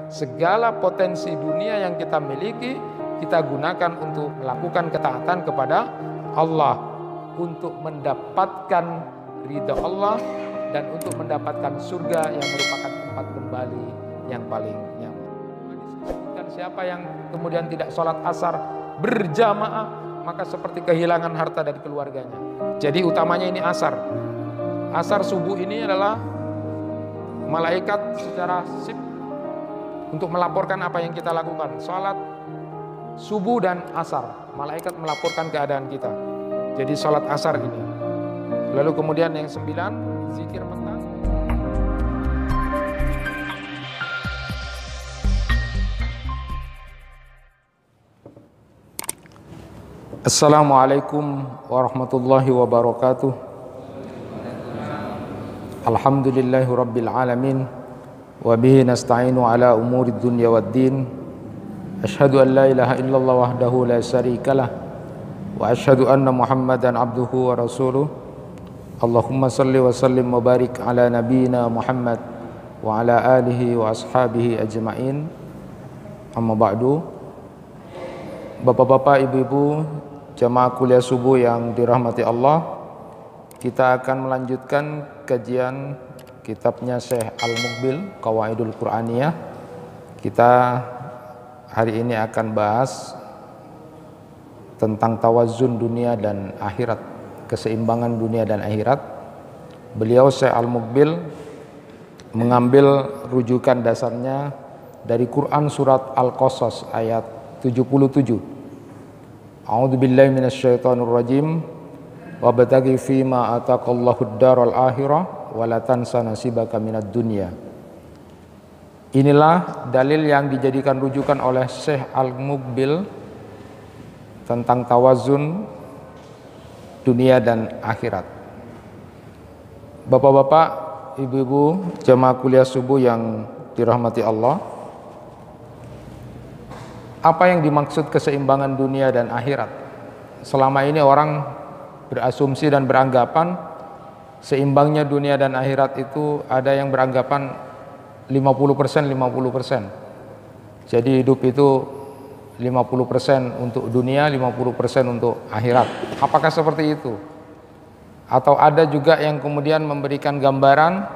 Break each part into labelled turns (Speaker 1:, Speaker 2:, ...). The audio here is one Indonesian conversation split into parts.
Speaker 1: segala potensi dunia yang kita miliki kita gunakan untuk melakukan ketaatan kepada Allah, untuk mendapatkan ridha Allah dan untuk mendapatkan surga yang merupakan tempat kembali yang paling nyaman. Dan siapa yang kemudian tidak sholat asar berjamaah, maka seperti kehilangan harta dari keluarganya. Jadi utamanya ini asar. Asar subuh ini adalah malaikat secara sip untuk melaporkan apa yang kita lakukan. Sholat subuh dan asar, malaikat melaporkan keadaan kita. Jadi sholat asar ini. Lalu kemudian yang 9, zikir petang. Assalamualaikum warahmatullahi wabarakatuh. Alhamdulillahi rabbil alamin. Wabihi nasta'inu ala umuri dunya waddin. Ashhadu an la ilaha illallah wahdahu la syarikalah. Wa ashhadu anna Muhammadan abduhu wa rasuluh. Allahumma salli wa sallim wa barik ala nabiyyina Muhammad wa ala alihi wa ashabihi ajma'in. Amma ba'du. Bapak-bapak, ibu-ibu, jamaah kuliah subuh yang dirahmati Allah, kita akan melanjutkan kajian kitabnya Syekh Al-Muqbil, Qawaidul Qur'aniyah. Kita hari ini akan bahas tentang tawazun dunia dan akhirat, keseimbangan dunia dan akhirat. Beliau Syekh Al-Muqbil mengambil rujukan dasarnya dari Quran surat Al-Qasas ayat 77. A'udzubillahi minasyaitonir rajim. Wabtaghi fima ataqallahu ad-daral akhirah wa la tansa nasibaka minad dunya. Inilah dalil yang dijadikan rujukan oleh Syekh Al-Muqbil tentang tawazun dunia dan akhirat. Bapak-bapak, ibu-ibu, jamaah kuliah subuh yang dirahmati Allah, apa yang dimaksud keseimbangan dunia dan akhirat? Selama ini orang berasumsi dan beranggapan seimbangnya dunia dan akhirat itu ada yang beranggapan 50%. Jadi hidup itu 50% untuk dunia, 50% untuk akhirat. Apakah seperti itu? Atau ada juga yang kemudian memberikan gambaran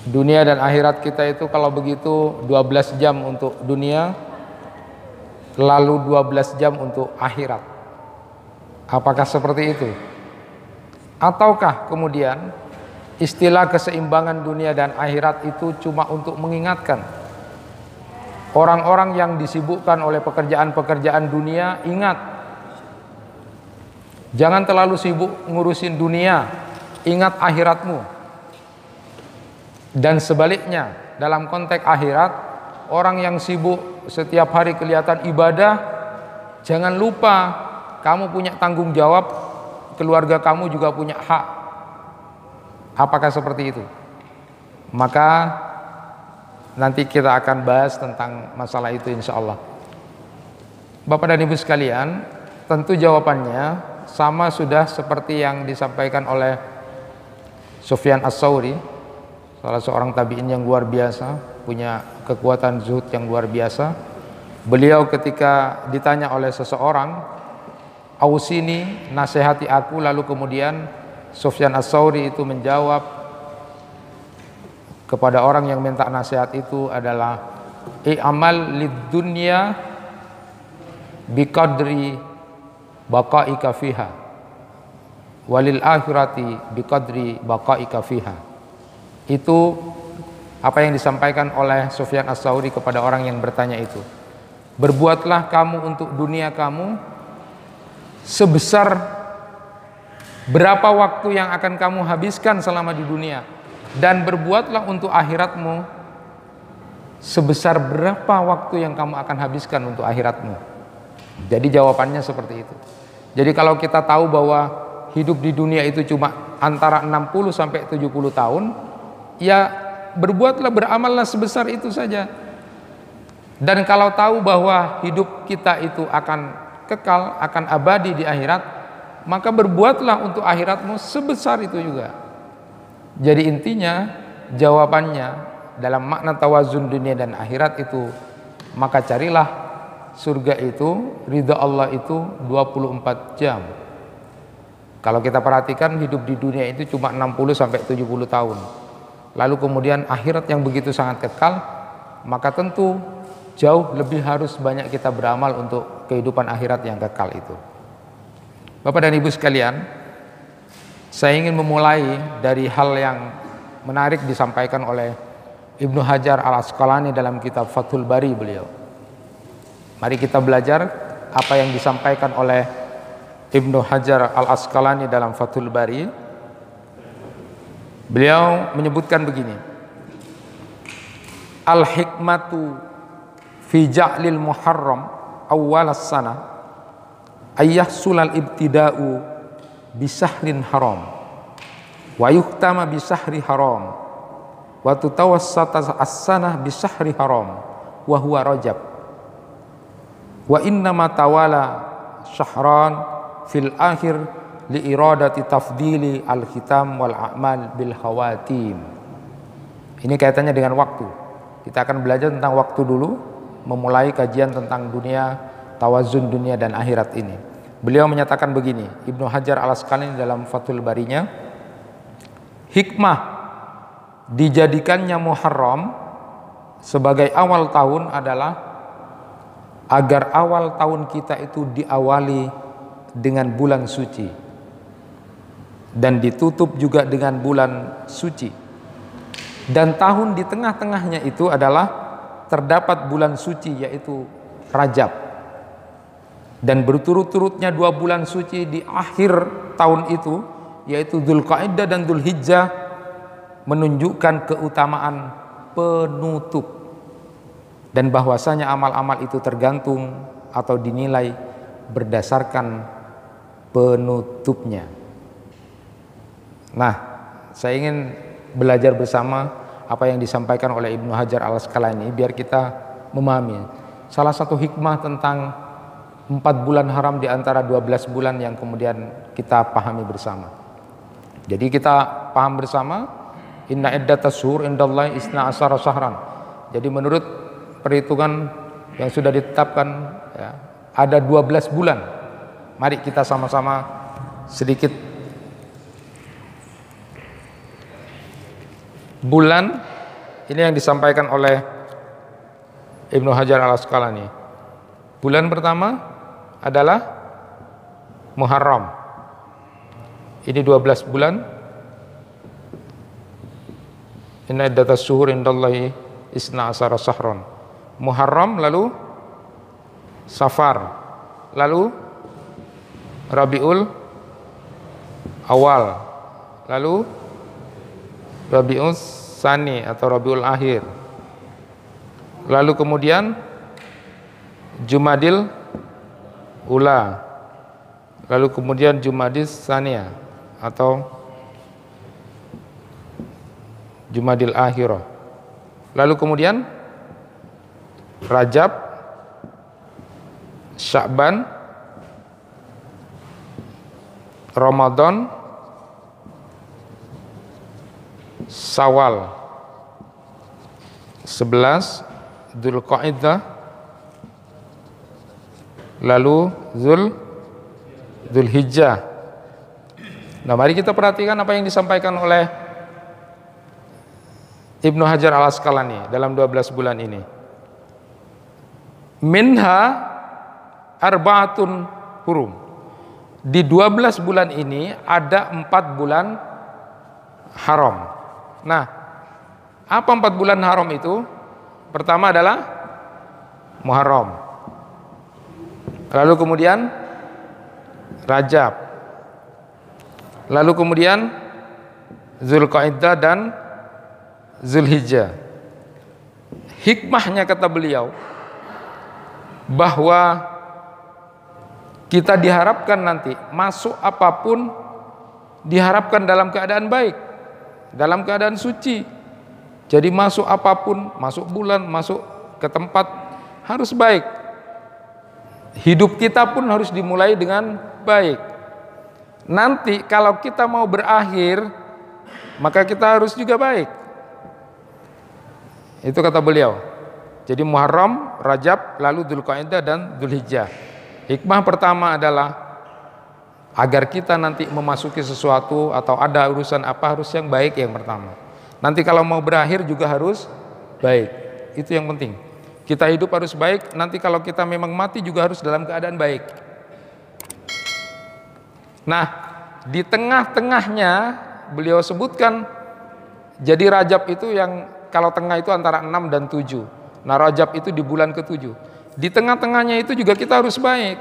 Speaker 1: dunia dan akhirat kita itu kalau begitu 12 jam untuk dunia, lalu 12 jam untuk akhirat. Apakah seperti itu? Ataukah kemudian istilah keseimbangan dunia dan akhirat itu cuma untuk mengingatkan orang-orang yang disibukkan oleh pekerjaan-pekerjaan dunia, ingat, jangan terlalu sibuk ngurusin dunia, ingat akhiratmu. Dan sebaliknya, dalam konteks akhirat, orang yang sibuk setiap hari kelihatan ibadah, jangan lupa kamu punya tanggung jawab, keluarga kamu juga punya hak. Apakah seperti itu? Maka nanti kita akan bahas tentang masalah itu insya Allah. Bapak dan Ibu sekalian, tentu jawabannya sama sudah seperti yang disampaikan oleh Sufyan As-Tsauri, salah seorang tabi'in yang luar biasa, punya kekuatan zuhud yang luar biasa. Beliau ketika ditanya oleh seseorang, "Ausini, nasihati aku," lalu kemudian Sufyan As-Tsauri itu menjawab kepada orang yang minta nasihat itu adalah, "I'amal lid-dunya biqadri baqaika fiha walil akhirati biqadri baqaika fiha." Itu apa yang disampaikan oleh Sufyan As-Tsauri kepada orang yang bertanya itu. Berbuatlah kamu untuk dunia kamu sebesar berapa waktu yang akan kamu habiskan selama di dunia, dan berbuatlah untuk akhiratmu sebesar berapa waktu yang kamu akan habiskan untuk akhiratmu. Jadi jawabannya seperti itu. Jadi kalau kita tahu bahwa hidup di dunia itu cuma antara 60 sampai 70 tahun, ya berbuatlah, beramallah sebesar itu saja. Dan kalau tahu bahwa hidup kita itu akan kekal, akan abadi di akhirat, maka berbuatlah untuk akhiratmu sebesar itu juga. Jadi intinya, jawabannya, dalam makna tawazun dunia dan akhirat itu, maka carilah surga itu, ridha Allah itu 24 jam. Kalau kita perhatikan hidup di dunia itu cuma 60 sampai 70 tahun. Lalu kemudian akhirat yang begitu sangat kekal, maka tentu jauh lebih harus banyak kita beramal untuk kehidupan akhirat yang kekal itu. Bapak dan Ibu sekalian, saya ingin memulai dari hal yang menarik disampaikan oleh Ibnu Hajar Al-Asqalani dalam kitab Fathul Bari beliau. Mari kita belajar apa yang disampaikan oleh Ibnu Hajar Al-Asqalani dalam Fathul Bari. Beliau menyebutkan begini: al-hikmatu fi ja'lil muharram awwal as-sanah ayyahsulal ibtida'u bisahrin haram wa yuhtama bisahri haram wa tutawassata as-sanah bisahri haram wa huwa Rajab wa innama tawala syahran fil akhir li iradati tafdili al-khitam wal a'mal bil khawatim. Ini kaitannya dengan waktu. Kita akan belajar tentang waktu dulu, memulai kajian tentang dunia, tawazun dunia dan akhirat ini. Beliau menyatakan begini, Ibnu Hajar Al-Asqalani dalam Fathul Barinya, hikmah dijadikannya Muharram sebagai awal tahun adalah agar awal tahun kita itu diawali dengan bulan suci dan ditutup juga dengan bulan suci, dan tahun di tengah-tengahnya itu adalah terdapat bulan suci yaitu Rajab, dan berturut-turutnya 2 bulan suci di akhir tahun itu yaitu Dzulqa'dah dan Dzulhijjah menunjukkan keutamaan penutup, dan bahwasanya amal-amal itu tergantung atau dinilai berdasarkan penutupnya. Nah, saya ingin belajar bersama apa yang disampaikan oleh Ibnu Hajar Al-Asqalani biar kita memahami salah satu hikmah tentang 4 bulan haram di antara 12 bulan yang kemudian kita pahami bersama. Jadi kita paham bersama, inna iddatas syuhur indallahi isna asyara syahran. Jadi menurut perhitungan yang sudah ditetapkan ya, ada 12 bulan. Mari kita sama-sama sedikit bulan ini yang disampaikan oleh Ibnu Hajar Al-Asqalani. Bulan pertama adalah Muharram. Ini 12 bulan. Inna iddatas syuhur indallahi isna asyara syahran. Muharram, lalu Safar, lalu Rabiul Awal, lalu Rabiul Tsani atau Rabiul Akhir, lalu kemudian Jumadil Ula, lalu kemudian Jumadil Tsaniyah atau Jumadil Akhirah, lalu kemudian Rajab, Sya'ban, Ramadan, Syawal, 11 Dzulqa'dah, lalu Dzulhijjah. Nah, mari kita perhatikan apa yang disampaikan oleh Ibnu Hajar Al-Asqalani dalam 12 bulan ini. Minha arba'atun hurum. Di 12 bulan ini ada 4 bulan haram. Nah, apa 4 bulan haram itu? Pertama adalah Muharram, lalu kemudian Rajab, lalu kemudian Dzulqa'dah dan Dzulhijjah. Hikmahnya kata beliau bahwa kita diharapkan nanti masuk apapun diharapkan dalam keadaan baik, dalam keadaan suci. Jadi masuk apapun, masuk bulan, masuk ke tempat harus baik. Hidup kita pun harus dimulai dengan baik. Nanti kalau kita mau berakhir, maka kita harus juga baik. Itu kata beliau. Jadi Muharram, Rajab, lalu Dzulqa'dah dan Dzulhijjah. Hikmah pertama adalah agar kita nanti memasuki sesuatu atau ada urusan apa harus yang baik yang pertama. Nanti kalau mau berakhir juga harus baik. Itu yang penting. Kita hidup harus baik, nanti kalau kita memang mati juga harus dalam keadaan baik. Nah, di tengah-tengahnya beliau sebutkan, jadi Rajab itu yang kalau tengah itu antara 6 dan 7. Nah, Rajab itu di bulan ke-7. Di tengah-tengahnya itu juga kita harus baik.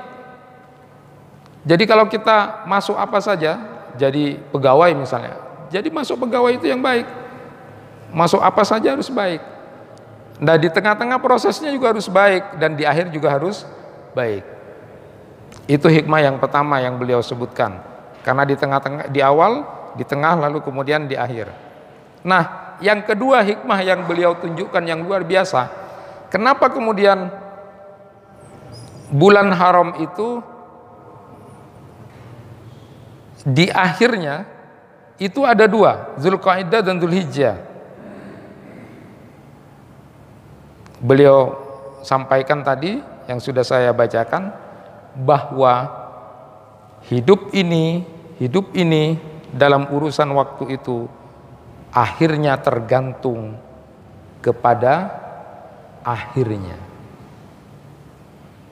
Speaker 1: Jadi kalau kita masuk apa saja, jadi pegawai misalnya, jadi masuk pegawai itu yang baik. Masuk apa saja harus baik. Nah, di tengah-tengah prosesnya juga harus baik, dan di akhir juga harus baik. Itu hikmah yang pertama yang beliau sebutkan. Karena di tengah-tengah, di awal, di tengah, lalu kemudian di akhir. Nah, yang kedua hikmah yang beliau tunjukkan yang luar biasa, kenapa kemudian bulan haram itu di akhirnya itu ada dua, Dzulqa'dah dan Dzulhijjah. Beliau sampaikan tadi yang sudah saya bacakan, bahwa hidup ini dalam urusan waktu itu akhirnya tergantung kepada akhirnya.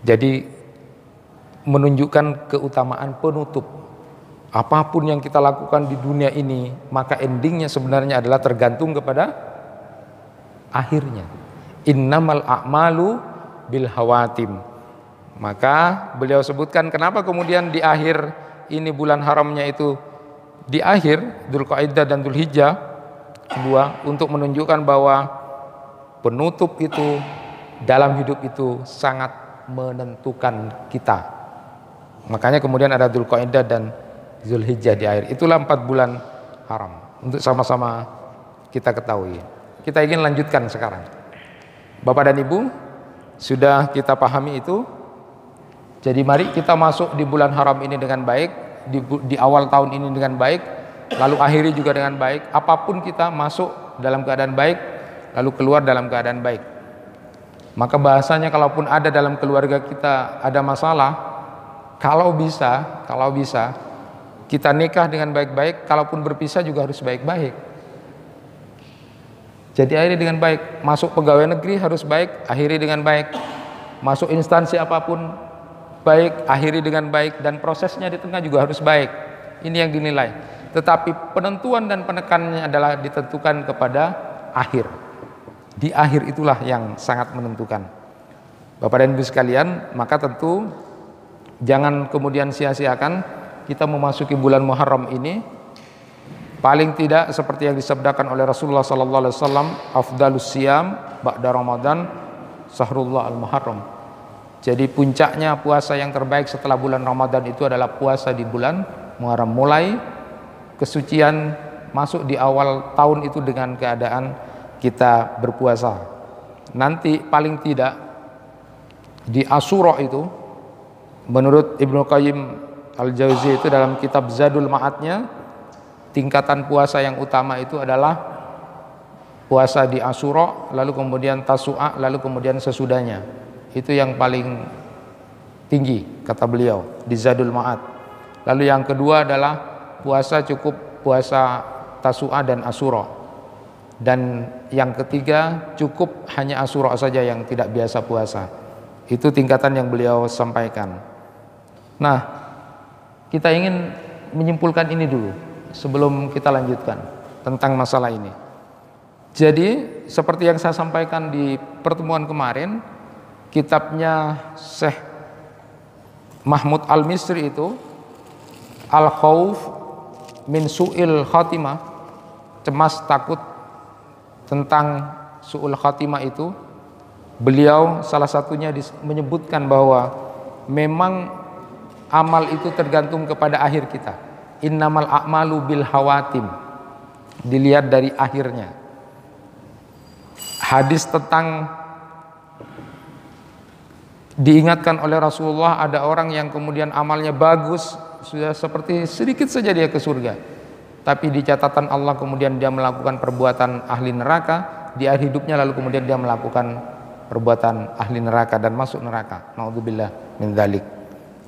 Speaker 1: Jadi menunjukkan keutamaan penutup. Apapun yang kita lakukan di dunia ini, maka endingnya sebenarnya adalah tergantung kepada akhirnya. Innamal a'malu bil hawatim. Maka beliau sebutkan kenapa kemudian di akhir ini bulan haramnya itu di akhir Dzulqa'dah dan Dzulhijjah dua, untuk menunjukkan bahwa penutup itu dalam hidup itu sangat menentukan kita. Makanya kemudian ada Dzulqa'dah dan Dzulhijjah di akhir. Itulah 4 bulan haram untuk sama-sama kita ketahui. Kita ingin lanjutkan sekarang. Bapak dan Ibu, sudah kita pahami itu. Jadi mari kita masuk di bulan haram ini dengan baik, di awal tahun ini dengan baik, lalu akhiri juga dengan baik. Apapun kita masuk dalam keadaan baik, lalu keluar dalam keadaan baik. Maka bahasanya kalaupun ada dalam keluarga kita ada masalah, kalau bisa kita nikah dengan baik-baik, kalaupun berpisah juga harus baik-baik. Jadi akhiri dengan baik. Masuk pegawai negeri harus baik, akhiri dengan baik. Masuk instansi apapun baik, akhiri dengan baik, dan prosesnya di tengah juga harus baik. Ini yang dinilai. Tetapi penentuan dan penekanannya adalah ditentukan kepada akhir. Di akhir itulah yang sangat menentukan. Bapak dan Ibu sekalian, maka tentu jangan kemudian sia-siakan kita memasuki bulan Muharram ini. Paling tidak seperti yang disabdakan oleh Rasulullah sallallahu alaihi wasallam, afdalus siyam ba'da Ramadan sahrullah al-Muharram. Jadi puncaknya puasa yang terbaik setelah bulan Ramadan itu adalah puasa di bulan Muharram. Mulai kesucian masuk di awal tahun itu dengan keadaan kita berpuasa. Nanti paling tidak di Asyura itu, menurut Ibnu Qayyim Al-Jauzi itu dalam kitab Zadul Ma'adnya, tingkatan puasa yang utama itu adalah puasa di Asyura, lalu kemudian Tasu'a, lalu kemudian sesudahnya. Itu yang paling tinggi kata beliau di Zadul Ma'ad. Lalu yang kedua adalah puasa cukup puasa Tasu'a dan Asyura. Dan yang ketiga cukup hanya Asyura saja yang tidak biasa puasa. Itu tingkatan yang beliau sampaikan. Nah, kita ingin menyimpulkan ini dulu sebelum kita lanjutkan tentang masalah ini. Jadi seperti yang saya sampaikan di pertemuan kemarin, kitabnya Syekh Mahmud Al-Misri itu Al-Khauf min Su'il Khatimah, cemas takut tentang Su'ul Khatimah itu, beliau salah satunya menyebutkan bahwa memang amal itu tergantung kepada akhir kita. Innamal a'malu bil hawatim, dilihat dari akhirnya. Hadis tentang diingatkan oleh Rasulullah, ada orang yang kemudian amalnya bagus, sudah seperti sedikit saja dia ke surga, tapi di catatan Allah kemudian dia melakukan perbuatan ahli neraka, di akhir hidupnya lalu kemudian dia melakukan perbuatan ahli neraka dan masuk neraka. Naudzubillah min dzalik.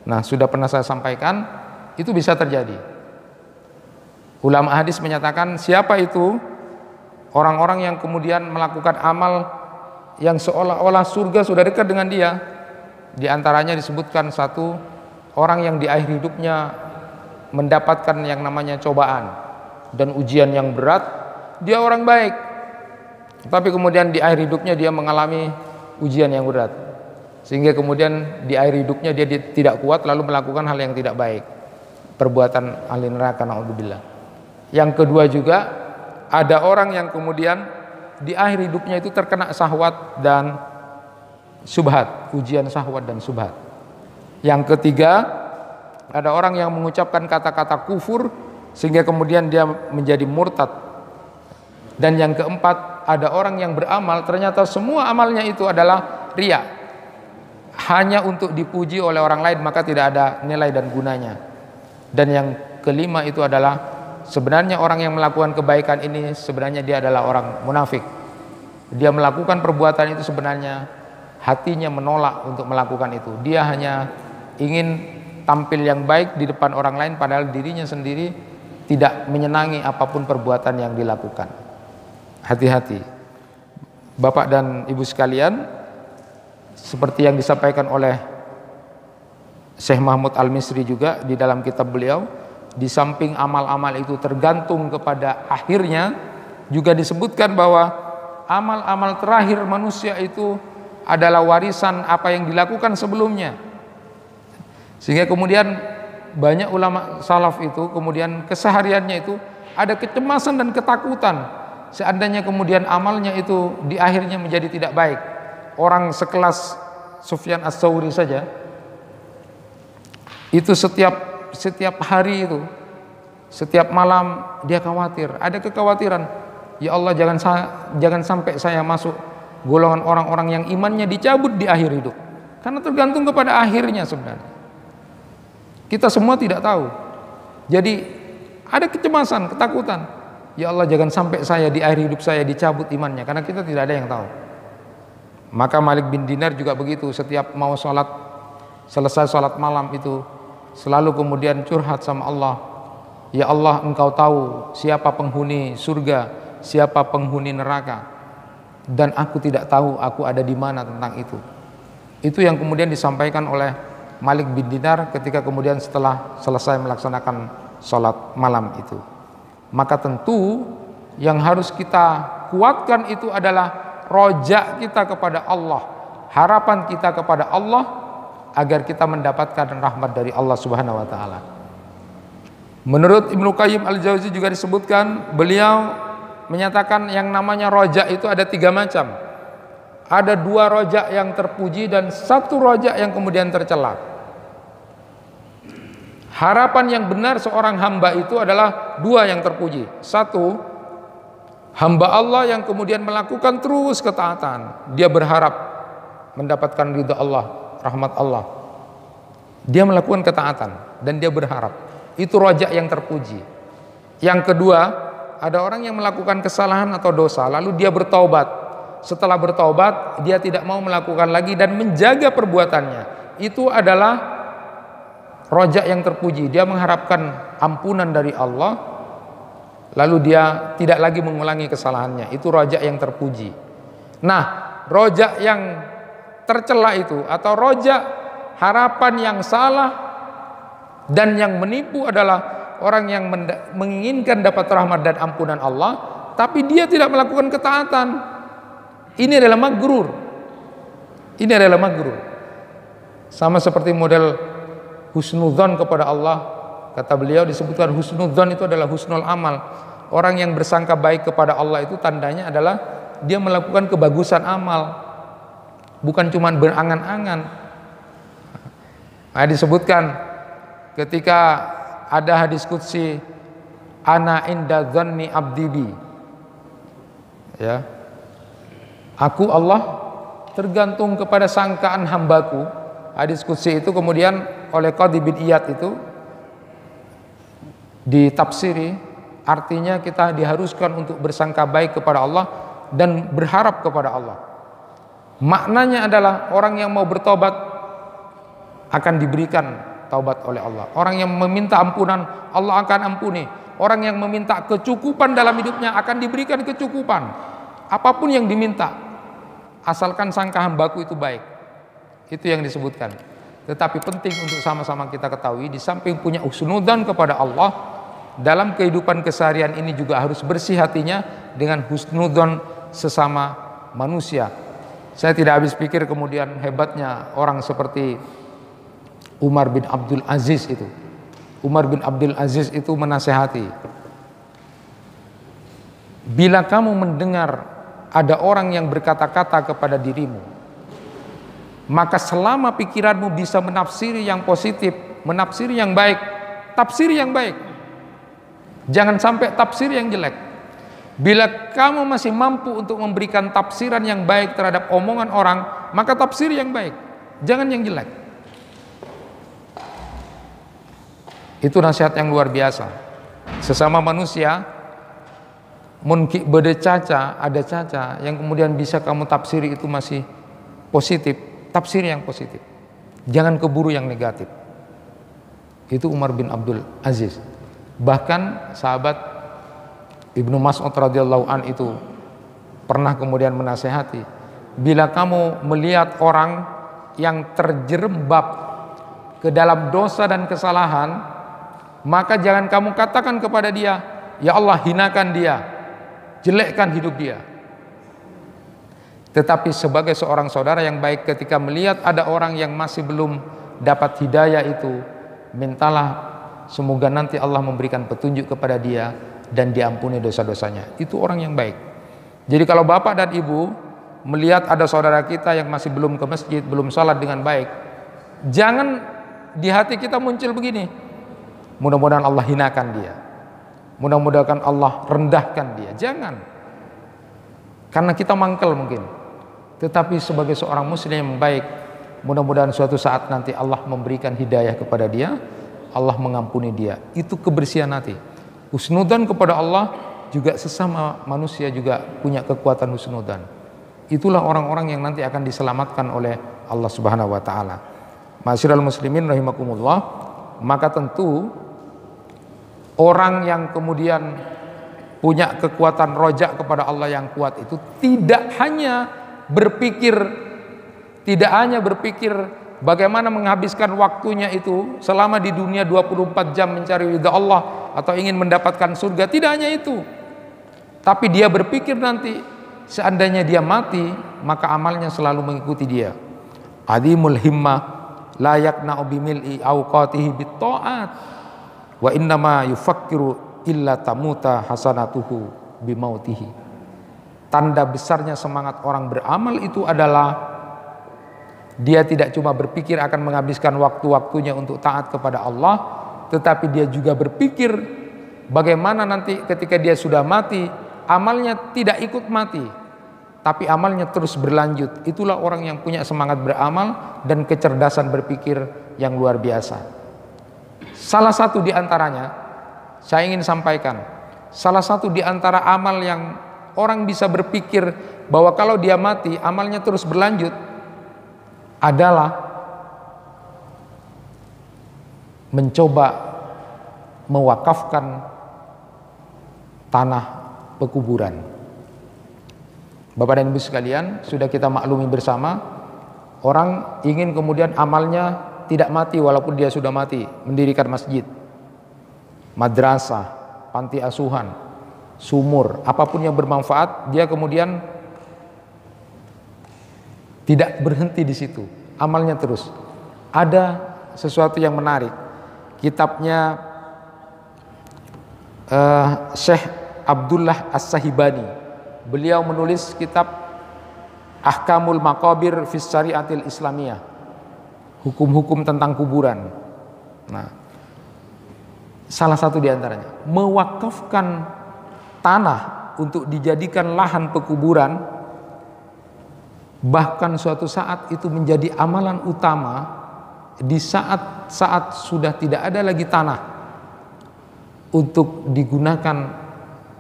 Speaker 1: Nah, sudah pernah saya sampaikan, itu bisa terjadi. Ulama hadis menyatakan siapa itu orang-orang yang kemudian melakukan amal yang seolah-olah surga sudah dekat dengan dia. Di antaranya disebutkan satu orang yang di akhir hidupnya mendapatkan yang namanya cobaan dan ujian yang berat. Dia orang baik, tapi kemudian di akhir hidupnya dia mengalami ujian yang berat, sehingga kemudian di akhir hidupnya dia tidak kuat lalu melakukan hal yang tidak baik, perbuatan ahli neraka, naudzubillah. Yang kedua juga ada orang yang kemudian di akhir hidupnya itu terkena syahwat dan syubhat, ujian syahwat dan syubhat. Yang ketiga ada orang yang mengucapkan kata-kata kufur sehingga kemudian dia menjadi murtad. Dan yang keempat ada orang yang beramal ternyata semua amalnya itu adalah riya, hanya untuk dipuji oleh orang lain, maka tidak ada nilai dan gunanya. Dan yang kelima itu adalah sebenarnya orang yang melakukan kebaikan ini sebenarnya dia adalah orang munafik. Dia melakukan perbuatan itu sebenarnya hatinya menolak untuk melakukan itu. Dia hanya ingin tampil yang baik di depan orang lain padahal dirinya sendiri tidak menyenangi apapun perbuatan yang dilakukan. Hati-hati Bapak dan Ibu sekalian, seperti yang disampaikan oleh Syekh Mahmud Al-Misri juga di dalam kitab beliau, di samping amal-amal itu tergantung kepada akhirnya, juga disebutkan bahwa amal-amal terakhir manusia itu adalah warisan apa yang dilakukan sebelumnya. Sehingga kemudian banyak ulama salaf itu kemudian kesehariannya itu ada kecemasan dan ketakutan seandainya kemudian amalnya itu di akhirnya menjadi tidak baik. Orang sekelas Sufyan Ats-Tsauri saja itu setiap hari itu, setiap malam dia khawatir, ada kekhawatiran, ya Allah jangan sampai saya masuk golongan orang-orang yang imannya dicabut di akhir hidup, karena tergantung kepada akhirnya sebenarnya. Kita semua tidak tahu, jadi ada kecemasan, ketakutan, ya Allah jangan sampai saya di akhir hidup saya dicabut imannya, karena kita tidak ada yang tahu. Maka Malik bin Dinar juga begitu, setiap mau sholat, selesai sholat malam itu selalu kemudian curhat sama Allah, ya Allah engkau tahu siapa penghuni surga, siapa penghuni neraka, dan aku tidak tahu aku ada di mana tentang itu. Itu yang kemudian disampaikan oleh Malik bin Dinar ketika kemudian setelah selesai melaksanakan sholat malam itu. Maka tentu yang harus kita kuatkan itu adalah roja kita kepada Allah, harapan kita kepada Allah agar kita mendapatkan rahmat dari Allah Subhanahu wa taala. Menurut Ibnu Qayyim Al-Jauzi juga disebutkan, beliau menyatakan yang namanya roja itu ada 3 macam. Ada 2 roja yang terpuji dan 1 roja yang kemudian tercela. Harapan yang benar seorang hamba itu adalah 2 yang terpuji. 1, hamba Allah yang kemudian melakukan terus ketaatan. Dia berharap mendapatkan ridha Allah, rahmat Allah. Dia melakukan ketaatan dan dia berharap. Itu roja yang terpuji. Yang kedua, ada orang yang melakukan kesalahan atau dosa lalu dia bertaubat. Setelah bertaubat dia tidak mau melakukan lagi dan menjaga perbuatannya. Itu adalah roja yang terpuji. Dia mengharapkan ampunan dari Allah, lalu dia tidak lagi mengulangi kesalahannya. Itu roja yang terpuji. Nah, roja yang tercela itu atau roja harapan yang salah dan yang menipu adalah orang yang menginginkan dapat rahmat dan ampunan Allah tapi dia tidak melakukan ketaatan. Ini adalah maghrur. Ini adalah maghrur. Sama seperti model husnudzon kepada Allah. Kata beliau disebutkan husnudzon itu adalah husnul amal. Orang yang bersangka baik kepada Allah itu tandanya adalah dia melakukan kebagusan amal, bukan cuma berangan-angan. Nah, disebutkan ketika ada hadis qudsi, ana inda dzanni abdi bi, ya, aku Allah tergantung kepada sangkaan hambaku. Hadis qudsi itu kemudian oleh Qadhi bin Iyad itu ditafsiri, artinya kita diharuskan untuk bersangka baik kepada Allah dan berharap kepada Allah. Maknanya adalah orang yang mau bertobat akan diberikan taubat oleh Allah. Orang yang meminta ampunan, Allah akan ampuni. Orang yang meminta kecukupan dalam hidupnya akan diberikan kecukupan. Apapun yang diminta, asalkan sangka hambaku itu baik. Itu yang disebutkan. Tetapi penting untuk sama-sama kita ketahui, di samping punya husnudzan kepada Allah, dalam kehidupan keseharian ini juga harus bersih hatinya dengan husnudzan sesama manusia. Saya tidak habis pikir kemudian hebatnya orang seperti Umar bin Abdul Aziz itu. Umar bin Abdul Aziz itu menasehati, bila kamu mendengar ada orang yang berkata-kata kepada dirimu, maka selama pikiranmu bisa menafsiri yang positif, menafsiri yang baik, tafsiri yang baik. Jangan sampai tafsir yang jelek. Bila kamu masih mampu untuk memberikan tafsiran yang baik terhadap omongan orang, maka tafsir yang baik, jangan yang jelek. Itu nasihat yang luar biasa. Sesama manusia, mungkin beda caca, ada caca yang kemudian bisa kamu tafsiri itu masih positif, tafsir yang positif. Jangan keburu yang negatif. Itu Umar bin Abdul Aziz. Bahkan sahabat Ibnu Mas'ud radhiyallahu an itu pernah kemudian menasehati, bila kamu melihat orang yang terjerembab ke dalam dosa dan kesalahan, maka jangan kamu katakan kepada dia, ya Allah hinakan dia, jelekkan hidup dia. Tetapi sebagai seorang saudara yang baik, ketika melihat ada orang yang masih belum dapat hidayah itu, mintalah semoga nanti Allah memberikan petunjuk kepada dia dan diampuni dosa-dosanya. Itu orang yang baik. Jadi kalau bapak dan ibu melihat ada saudara kita yang masih belum ke masjid, belum salat dengan baik, jangan di hati kita muncul begini, mudah-mudahan Allah hinakan dia, mudah-mudahan Allah rendahkan dia. Jangan, karena kita mangkel mungkin. Tetapi sebagai seorang muslim yang baik, mudah-mudahan suatu saat nanti Allah memberikan hidayah kepada dia, Allah mengampuni dia. Itu kebersihan hati. Husnudzan kepada Allah, juga sesama manusia juga punya kekuatan husnudzan. Itulah orang-orang yang nanti akan diselamatkan oleh Allah Subhanahu wa taala. Ma'asyiral muslimin rahimakumullah, maka tentu orang yang kemudian punya kekuatan rojak kepada Allah yang kuat itu tidak hanya berpikir bagaimana menghabiskan waktunya itu selama di dunia 24 jam mencari ridha Allah atau ingin mendapatkan surga. Tidak hanya itu, tapi dia berpikir nanti seandainya dia mati, maka amalnya selalu mengikuti dia. Adimul himmah la yakna'u bimil'i awqatihi bitta'at wa innama yufakkiru illa tamuta hasanatuhu bimautihi. Tanda besarnya semangat orang beramal itu adalah dia tidak cuma berpikir akan menghabiskan waktu-waktunya untuk taat kepada Allah, tetapi dia juga berpikir bagaimana nanti ketika dia sudah mati, amalnya tidak ikut mati, tapi amalnya terus berlanjut. Itulah orang yang punya semangat beramal dan kecerdasan berpikir yang luar biasa. Salah satu di antaranya, saya ingin sampaikan, salah satu di antara amal yang orang bisa berpikir bahwa kalau dia mati amalnya terus berlanjut adalah mencoba mewakafkan tanah pekuburan. Bapak dan Ibu sekalian, sudah kita maklumi bersama, orang ingin kemudian amalnya tidak mati walaupun dia sudah mati, mendirikan masjid, madrasah, panti asuhan, sumur, apapun yang bermanfaat, dia kemudian tidak berhenti di situ, amalnya terus. Ada sesuatu yang menarik, kitabnya Syekh Abdullah As-Sahibani, beliau menulis kitab Ahkamul Maqabir fis Syariatil Islamiyah, hukum-hukum tentang kuburan. Nah, salah satu di antaranya mewakafkan tanah untuk dijadikan lahan pekuburan, bahkan suatu saat itu menjadi amalan utama di saat-saat sudah tidak ada lagi tanah untuk digunakan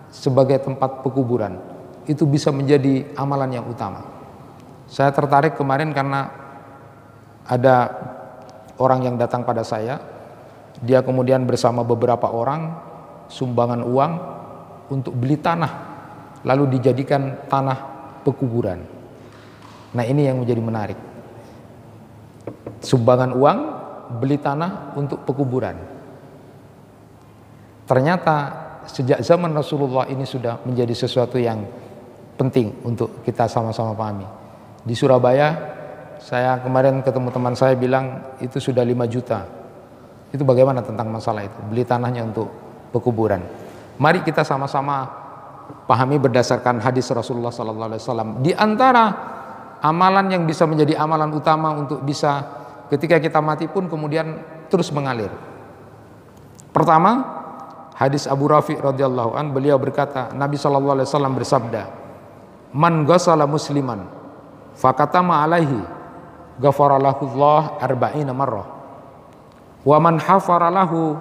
Speaker 1: sebagai tempat pekuburan. itu bisa menjadi amalan yang utama. Saya tertarik kemarin karena ada orang yang datang pada saya, dia kemudian bersama beberapa orang sumbangan uang untuk beli tanah, lalu dijadikan tanah pekuburan. Nah, ini yang menjadi menarik. Sumbangan uang, beli tanah untuk pekuburan. Ternyata sejak zaman Rasulullah ini sudah menjadi sesuatu yang penting untuk kita sama-sama pahami. Di Surabaya, saya kemarin ketemu teman saya bilang itu sudah 5 juta. Itu bagaimana tentang masalah itu? Beli tanahnya untuk pekuburan. Mari kita sama-sama pahami berdasarkan hadis Rasulullah SAW. Di antara amalan yang bisa menjadi amalan utama untuk bisa ketika kita mati pun kemudian terus mengalir. Pertama, hadis Abu Rafi radhiyallahu an, beliau berkata, Nabi SAW bersabda, "Man ghasala musliman fakatama alaihi ghafaralahu Allah arba'ina marrah. Wa man hafara lahu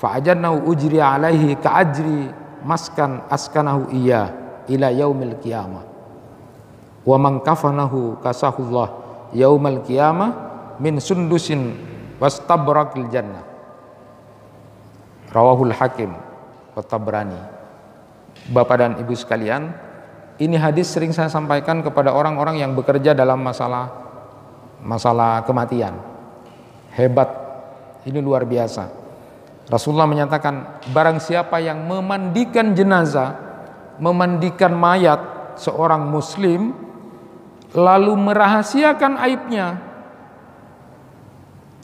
Speaker 1: fa'ajannahu ujri alaihi ka'ajri maskan askanahu iya ila yaumil qiyamah. Wa man kafanahu kasahullah yaumal qiyamah min sundusin wastabrakil jannah." Rawahul Hakim wa Tabrani. Bapak dan Ibu sekalian, ini hadis sering saya sampaikan kepada orang-orang yang bekerja dalam masalah kematian. Hebat, ini luar biasa. Rasulullah menyatakan, barang siapa yang memandikan jenazah, memandikan mayat seorang muslim, lalu merahasiakan aibnya,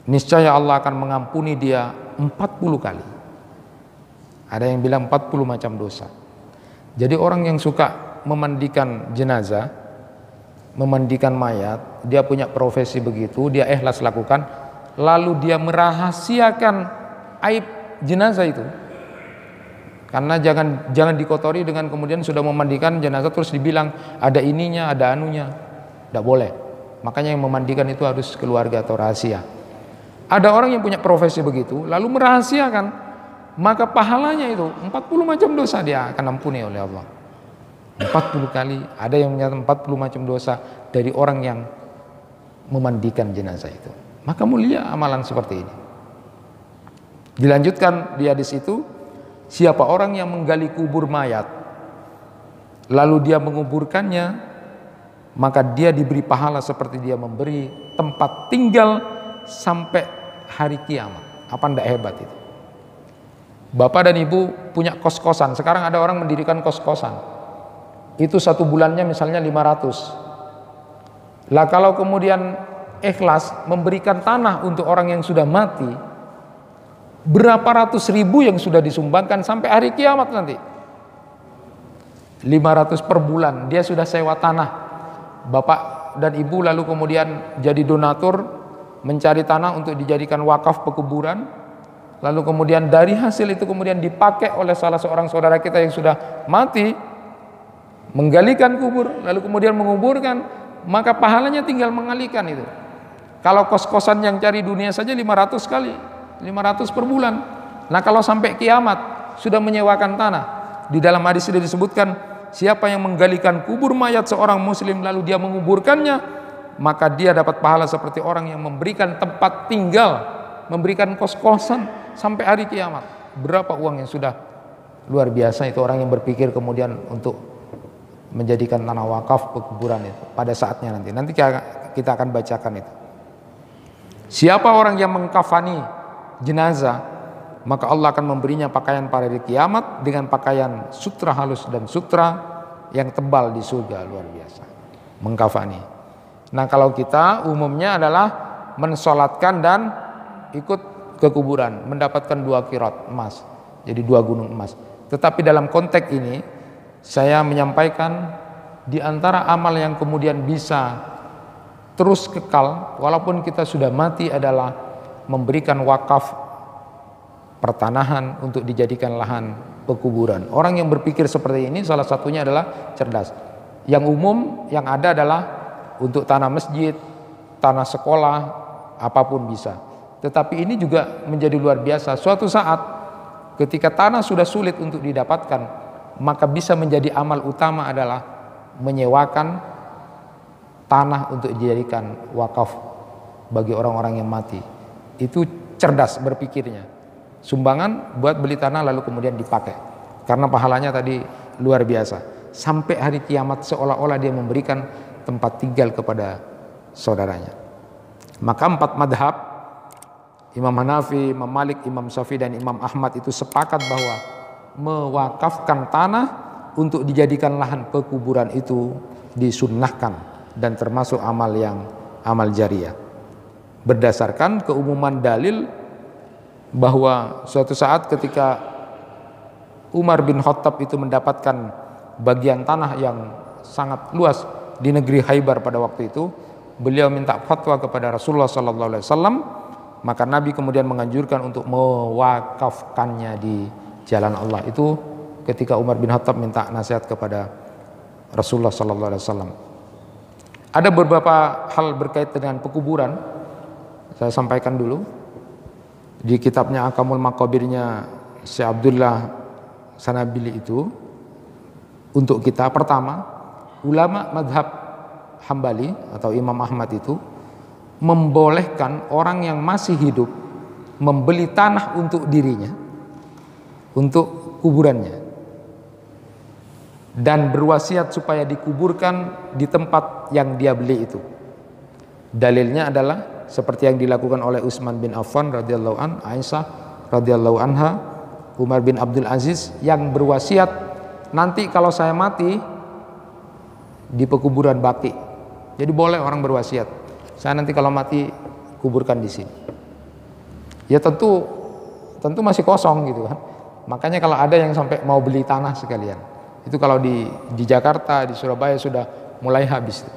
Speaker 1: niscaya Allah akan mengampuni dia 40 kali. Ada yang bilang 40 macam dosa. Jadi orang yang suka memandikan jenazah, memandikan mayat, dia punya profesi begitu, dia ikhlas lakukan, lalu dia merahasiakan aib jenazah itu. Karena jangan dikotori dengan kemudian sudah memandikan jenazah terus dibilang ada ininya, ada anunya. Tidak boleh. Makanya yang memandikan itu harus keluarga atau rahasia. Ada orang yang punya profesi begitu lalu merahasiakan, maka pahalanya itu 40 macam dosa dia akan ampuni oleh Allah. 40 kali, ada yang menyatakan 40 macam dosa dari orang yang memandikan jenazah itu. Maka mulia amalan seperti ini. Dilanjutkan di hadis itu, siapa orang yang menggali kubur mayat lalu dia menguburkannya, maka dia diberi pahala seperti dia memberi tempat tinggal sampai hari kiamat. Apa ndak hebat itu? Bapak dan Ibu punya kos-kosan. Sekarang ada orang mendirikan kos-kosan. Itu 1 bulannya misalnya 500. Lah kalau kemudian ikhlas memberikan tanah untuk orang yang sudah mati, berapa ratus ribu yang sudah disumbangkan sampai hari kiamat nanti. 500 per bulan dia sudah sewa tanah. Bapak dan Ibu lalu kemudian jadi donatur, mencari tanah untuk dijadikan wakaf pekuburan. Lalu kemudian dari hasil itu kemudian dipakai oleh salah seorang saudara kita yang sudah mati, menggalikan kubur, lalu kemudian menguburkan, maka pahalanya tinggal mengalihkan itu. Kalau kos-kosan yang cari dunia saja 500 kali, 500 per bulan. Nah kalau sampai kiamat sudah menyewakan tanah, di dalam hadis sudah disebutkan, siapa yang menggalikan kubur mayat seorang muslim lalu dia menguburkannya, maka dia dapat pahala seperti orang yang memberikan tempat tinggal, memberikan kos-kosan sampai hari kiamat. Berapa uang yang sudah luar biasa itu orang yang berpikir kemudian untuk menjadikan tanah wakaf pekuburan itu pada saatnya nanti. Nanti kita akan bacakan itu. Siapa orang yang mengkafani jenazah, maka Allah akan memberinya pakaian pada hari kiamat dengan pakaian sutra halus dan sutra yang tebal di surga. Luar biasa. Mengkafani. Nah kalau kita umumnya adalah mensolatkan dan ikut ke kuburan, mendapatkan 2 qirat emas, jadi 2 gunung emas. Tetapi dalam konteks ini saya menyampaikan di antara amal yang kemudian bisa terus kekal walaupun kita sudah mati adalah memberikan wakaf pertanahan untuk dijadikan lahan pekuburan. Orang yang berpikir seperti ini salah satunya adalah cerdas. Yang umum yang ada adalah untuk tanah masjid, tanah sekolah, apapun bisa. Tetapi ini juga menjadi luar biasa. Suatu saat ketika tanah sudah sulit untuk didapatkan, maka bisa menjadi amal utama adalah menyewakan tanah untuk dijadikan wakaf bagi orang-orang yang mati. Itu cerdas berpikirnya. Sumbangan buat beli tanah lalu kemudian dipakai. Karena pahalanya tadi luar biasa. Sampai hari kiamat seolah-olah dia memberikan tempat tinggal kepada saudaranya. Maka 4 madhab, Imam Hanafi, Imam Malik, Imam Syafi'i dan Imam Ahmad itu sepakat bahwa mewakafkan tanah untuk dijadikan lahan pekuburan itu disunnahkan dan termasuk amal jariyah. Berdasarkan keumuman dalil bahwa suatu saat ketika Umar bin Khattab itu mendapatkan bagian tanah yang sangat luas di negeri Khaybar pada waktu itu, beliau minta fatwa kepada Rasulullah SAW, maka Nabi kemudian menganjurkan untuk mewakafkannya di jalan Allah. Itu ketika Umar bin Khattab minta nasihat kepada Rasulullah SAW. Ada beberapa hal berkait dengan pekuburan, saya sampaikan dulu. Di kitabnya Akamul Maqabirnya Syekh Abdullah Sanabili itu, untuk kita, pertama, ulama madhab Hambali atau Imam Ahmad itu membolehkan orang yang masih hidup membeli tanah untuk dirinya, untuk kuburannya, dan berwasiat supaya dikuburkan di tempat yang dia beli itu. Dalilnya adalah seperti yang dilakukan oleh Utsman bin Affan radhiyallahu an, Aisyah radhiyallahu anha, Umar bin Abdul Aziz yang berwasiat, nanti kalau saya mati di pekuburan Baqi. Jadi boleh orang berwasiat, saya nanti kalau mati kuburkan di sini. Ya tentu masih kosong gitu kan. Makanya kalau ada yang sampai mau beli tanah sekalian, itu kalau di Jakarta, di Surabaya sudah mulai habis.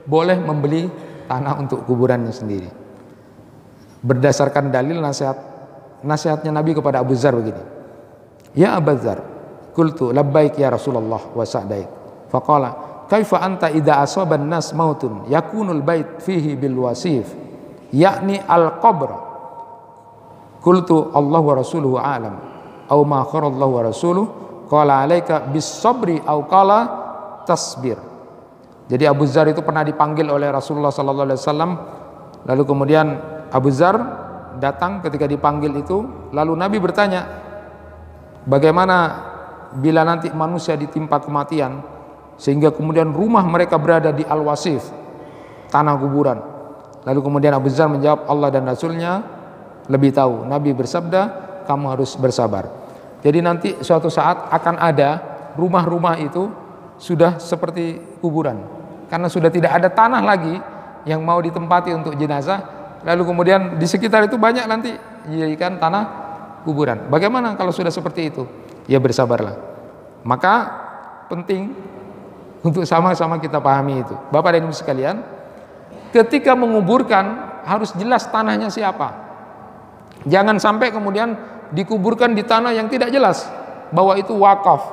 Speaker 1: Boleh membeli tanah untuk kuburannya sendiri. Berdasarkan dalil nasihatnya Nabi kepada Abu Dzar begini. Ya Abu Dzar, qultu labbaik ya Rasulullah wa sa'daik. Faqala kaifa anta idza asaban nas mautun yakunul bait fihi bil wasif yakni al qabr. Qultu Allah wa rasuluhu a'lam aw ma khara Allah wa rasuluhu qala alaika bis sabri aw qala tasbir. Jadi Abu Dzar itu pernah dipanggil oleh Rasulullah sallallahu alaihi wasallam, lalu kemudian Abu Dzar datang ketika dipanggil itu, lalu Nabi bertanya, bagaimana bila nanti manusia ditimpa kematian sehingga kemudian rumah mereka berada di al-wasif, tanah kuburan. Lalu kemudian Abu Dzar menjawab, Allah dan Rasulnya lebih tahu. Nabi bersabda, kamu harus bersabar. Jadi nanti suatu saat akan ada rumah-rumah itu sudah seperti kuburan, karena sudah tidak ada tanah lagi yang mau ditempati untuk jenazah. Lalu kemudian di sekitar itu banyak nanti dijadikan tanah kuburan. Bagaimana kalau sudah seperti itu? Ya bersabarlah. Maka penting untuk sama-sama kita pahami itu. Bapak dan Ibu sekalian, ketika menguburkan harus jelas tanahnya siapa. Jangan sampai kemudian dikuburkan di tanah yang tidak jelas bahwa itu wakaf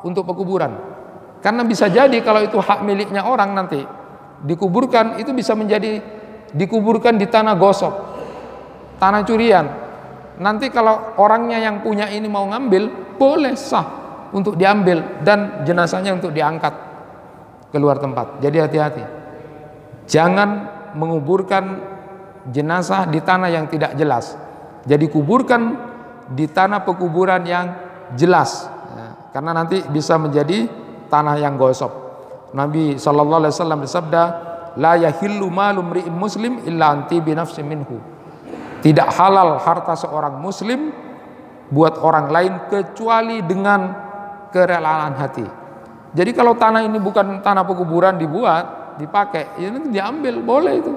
Speaker 1: untuk pekuburan. Karena bisa jadi kalau itu hak miliknya orang nanti dikuburkan, itu bisa menjadi dikuburkan di tanah gosok, tanah curian. Nanti kalau orangnya yang punya ini mau ngambil, boleh sah untuk diambil dan jenazahnya untuk diangkat keluar tempat. Jadi hati-hati, jangan menguburkan jenazah di tanah yang tidak jelas. Jadi kuburkan di tanah pekuburan yang jelas, ya, karena nanti bisa menjadi tanah yang gosok. Nabi SAW bersabda, la yahillu malu mri'in muslim illa anti binafsi minhu. Tidak halal harta seorang muslim buat orang lain kecuali dengan kerelaan hati. Jadi kalau tanah ini bukan tanah pekuburan dibuat, dipakai, ya nanti diambil, boleh itu.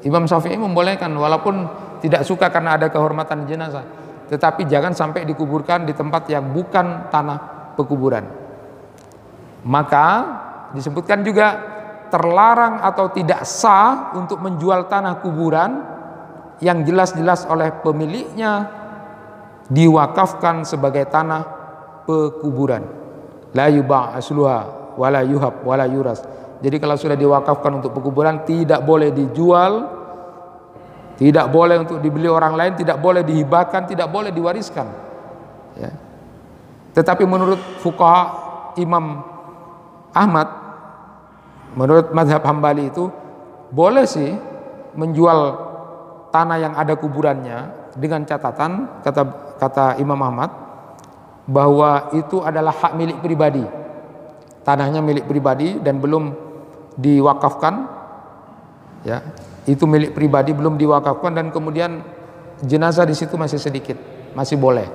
Speaker 1: Imam Syafi'i membolehkan walaupun tidak suka karena ada kehormatan jenazah, tetapi jangan sampai dikuburkan di tempat yang bukan tanah pekuburan. Maka disebutkan juga terlarang atau tidak sah untuk menjual tanah kuburan yang jelas-jelas oleh pemiliknya diwakafkan sebagai tanah pekuburan. La yuba' asluha wala yuhab wala yuras. Jadi kalau sudah diwakafkan untuk pekuburan, tidak boleh dijual, tidak boleh untuk dibeli orang lain, tidak boleh dihibahkan, tidak boleh diwariskan, ya. Tetapi menurut fuqaha Imam Ahmad, menurut mazhab Hambali itu boleh sih menjual tanah yang ada kuburannya, dengan catatan kata Imam Ahmad bahwa itu adalah hak milik pribadi. Tanahnya milik pribadi dan belum diwakafkan, ya, itu milik pribadi belum diwakafkan, dan kemudian jenazah di situ masih sedikit, masih boleh.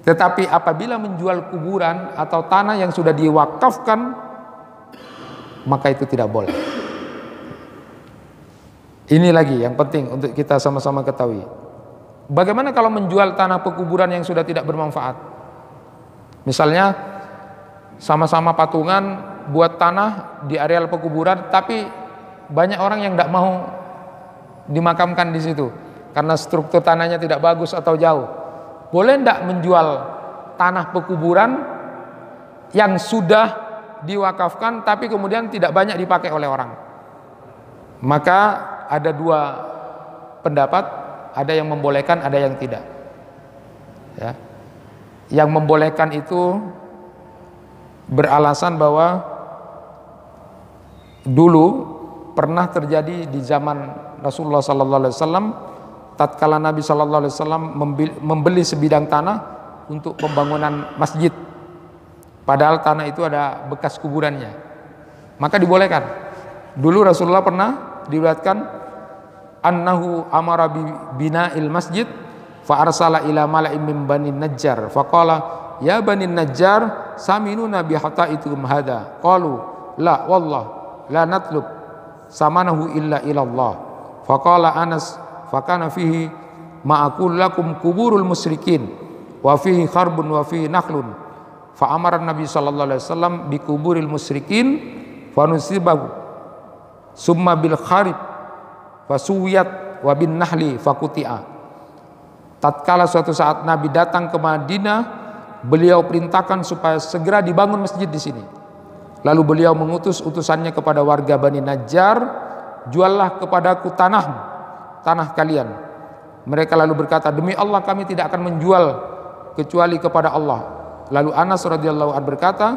Speaker 1: Tetapi apabila menjual kuburan atau tanah yang sudah diwakafkan, maka itu tidak boleh. Ini lagi yang penting untuk kita sama-sama ketahui. Bagaimana kalau menjual tanah pekuburan yang sudah tidak bermanfaat? Misalnya sama-sama patungan buat tanah di areal pekuburan, tapi banyak orang yang tidak mau dimakamkan di situ karena struktur tanahnya tidak bagus atau jauh. Boleh tidak menjual tanah pekuburan yang sudah diwakafkan tapi kemudian tidak banyak dipakai oleh orang? Maka ada dua pendapat, ada yang membolehkan, ada yang tidak. Ya. Yang membolehkan itu beralasan bahwa dulu pernah terjadi di zaman Rasulullah SAW, tatkala Nabi SAW membeli sebidang tanah untuk pembangunan masjid, padahal tanah itu ada bekas kuburannya, maka dibolehkan. Dulu Rasulullah pernah diriwayatkan annahu amara bina'il masjid fa arsala ila mala'in min bani Najjar faqala ya bani Najjar saminuna bi hataitum hadha qalu la wallah la natlub samanahu illa ila Allah faqala Anas fakana fihi ma'akul lakum kuburul musyrikin wa fihi kharbun wa fihi nakhlun fa amara Nabi sallallahu alaihi wasallam bi kuburil musyrikin fa nusibahu summa bil kharib fasuwiyat wa bin nahli fakuti'a. Tatkala suatu saat Nabi datang ke Madinah, beliau perintahkan supaya segera dibangun masjid di sini. Lalu beliau mengutus utusannya kepada warga Bani Najjar, juallah kepadaku tanah kalian. Mereka lalu berkata, demi Allah kami tidak akan menjual kecuali kepada Allah. Lalu Anas radhiyallahu anhu berkata,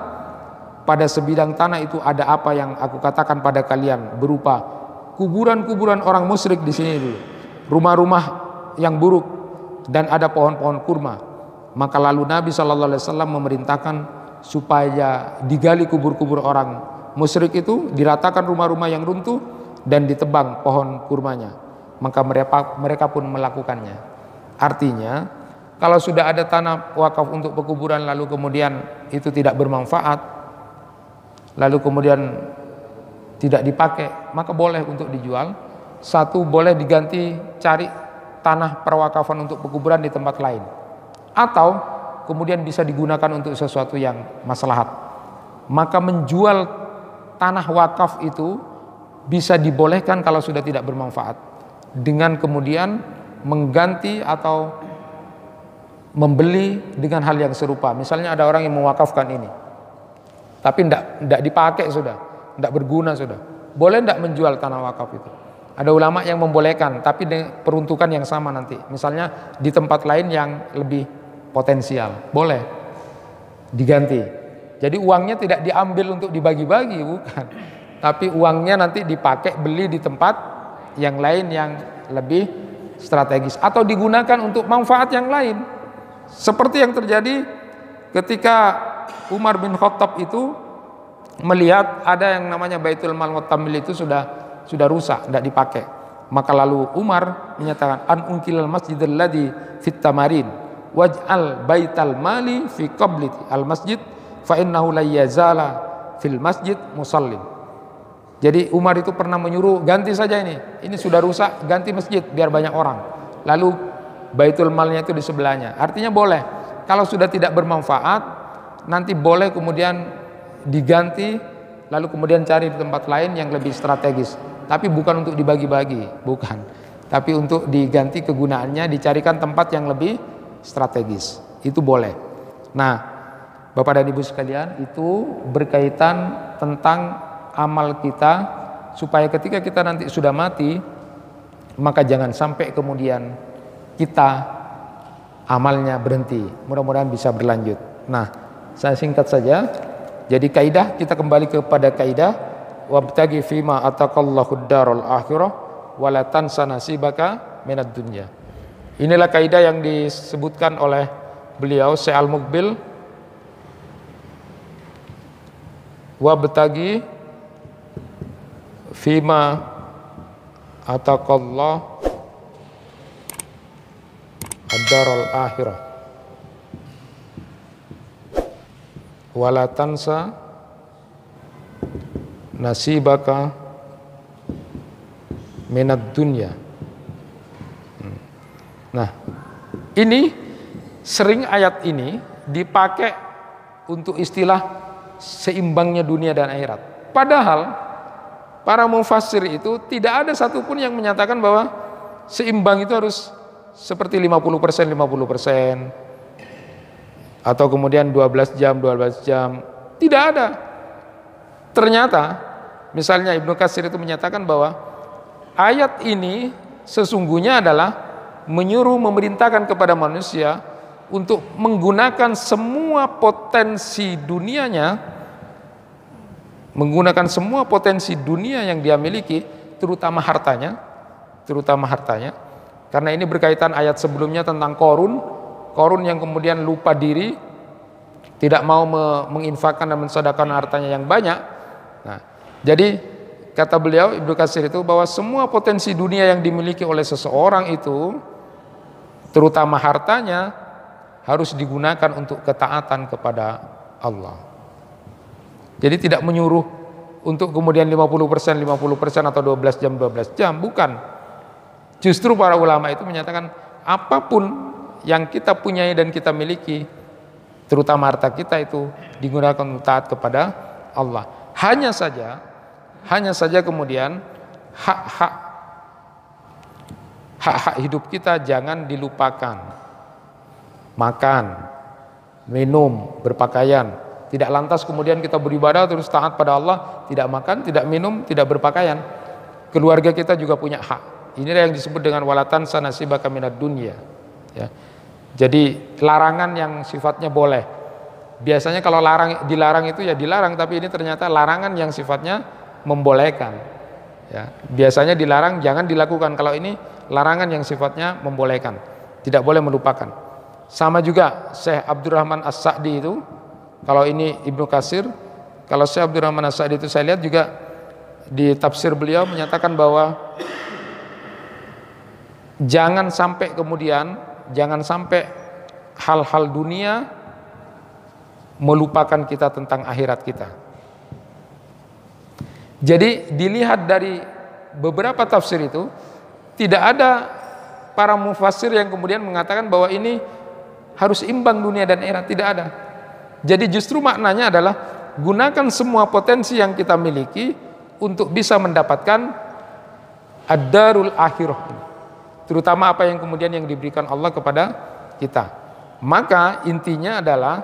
Speaker 1: pada sebidang tanah itu ada apa yang aku katakan pada kalian, berupa kuburan-kuburan orang musyrik di sini dulu, rumah-rumah yang buruk, dan ada pohon-pohon kurma. Maka lalu Nabi SAW memerintahkan supaya digali kubur-kubur orang musyrik itu, diratakan rumah-rumah yang runtuh, dan ditebang pohon kurmanya. Maka mereka pun melakukannya. Artinya, kalau sudah ada tanah wakaf untuk pekuburan lalu kemudian itu tidak bermanfaat, lalu kemudian tidak dipakai, maka boleh untuk dijual. Satu, boleh diganti, cari tanah perwakafan untuk pekuburan di tempat lain, atau kemudian bisa digunakan untuk sesuatu yang maslahat. Maka menjual tanah wakaf itu bisa dibolehkan kalau sudah tidak bermanfaat, dengan kemudian mengganti atau membeli dengan hal yang serupa. Misalnya ada orang yang mewakafkan ini, tapi tidak dipakai sudah, tidak berguna sudah. Boleh tidak menjual tanah wakaf itu? Ada ulama yang membolehkan, tapi dengan peruntukan yang sama nanti. Misalnya di tempat lain yang lebih potensial, boleh diganti. Jadi uangnya tidak diambil untuk dibagi-bagi, bukan. Tapi uangnya nanti dipakai beli di tempat yang lain yang lebih strategis, atau digunakan untuk manfaat yang lain. Seperti yang terjadi ketika Umar bin Khattab itu melihat ada yang namanya Baitul Mal Mutamil itu sudah rusak, tidak dipakai. Maka lalu Umar menyatakan an unkilal masjidal ladzi fit tamarin waj'al baital mali fi qabli al masjid fa innahu la yazala fil masjid musallin. Jadi Umar itu pernah menyuruh ganti saja ini sudah rusak, ganti masjid biar banyak orang. Lalu Baitul Malnya itu di sebelahnya. Artinya boleh. Kalau sudah tidak bermanfaat, nanti boleh kemudian diganti, lalu kemudian cari di tempat lain yang lebih strategis. Tapi bukan untuk dibagi-bagi, bukan. Tapi untuk diganti kegunaannya, dicarikan tempat yang lebih strategis. Itu boleh. Nah, Bapak dan Ibu sekalian, itu berkaitan tentang amal kita, supaya ketika kita nanti sudah mati, maka jangan sampai kemudian kita amalnya berhenti. Mudah-mudahan bisa berlanjut. Nah, saya singkat saja. Jadi kaidah, kita kembali kepada kaidah wabtaghi fima ataqallahu darul akhirah wala tansa nasibaka minad dunya. Inilah kaidah yang disebutkan oleh beliau Syekh Al-Muqbil, wabtaghi fima ataqallahu ad-darul akhirah wala tansa nasibaka minad dunya. Nah, ini sering ayat ini dipakai untuk istilah seimbangnya dunia dan akhirat. Padahal para mufassir itu tidak ada satupun yang menyatakan bahwa seimbang itu harus seperti 50%, 50%, atau kemudian 12 jam, 12 jam. Tidak ada. Ternyata, misalnya Ibnu Katsir itu menyatakan bahwa ayat ini sesungguhnya adalah menyuruh, memerintahkan kepada manusia untuk menggunakan semua potensi dunianya, menggunakan semua potensi dunia yang dia miliki, terutama hartanya, karena ini berkaitan ayat sebelumnya tentang Korun yang kemudian lupa diri, tidak mau menginfakkan dan mensedekahkan hartanya yang banyak. Nah, jadi kata beliau Ibnu Katsir itu bahwa semua potensi dunia yang dimiliki oleh seseorang itu, terutama hartanya, harus digunakan untuk ketaatan kepada Allah. Jadi tidak menyuruh untuk kemudian 50%, 50% atau 12 jam, 12 jam, bukan. Justru para ulama itu menyatakan apapun yang kita punyai dan kita miliki, terutama harta kita, itu digunakan untuk taat kepada Allah. Hanya saja kemudian hak-hak hidup kita jangan dilupakan. Makan, minum, berpakaian. Tidak lantas kemudian kita beribadah terus taat pada Allah, tidak makan, tidak minum, tidak berpakaian. Keluarga kita juga punya hak. Inilah yang disebut dengan walatan sanasibaka minad dunya. Ya. Jadi larangan yang sifatnya boleh. Biasanya kalau dilarang itu ya dilarang, tapi ini ternyata larangan yang sifatnya membolehkan. Ya. Biasanya dilarang jangan dilakukan, kalau ini larangan yang sifatnya membolehkan. Tidak boleh melupakan. Sama juga Syekh Abdurrahman As-Sa'di itu, kalau ini Ibnu Katsir, kalau Syekh Abdurrahman As-Sa'di itu saya lihat juga di tafsir beliau menyatakan bahwa jangan sampai hal-hal dunia melupakan kita tentang akhirat kita. Jadi dilihat dari beberapa tafsir itu, tidak ada para mufassir yang kemudian mengatakan bahwa ini harus imbang dunia dan akhirat, tidak ada. Jadi justru maknanya adalah gunakan semua potensi yang kita miliki untuk bisa mendapatkan ad-darul akhirah, terutama apa yang kemudian yang diberikan Allah kepada kita. Maka intinya adalah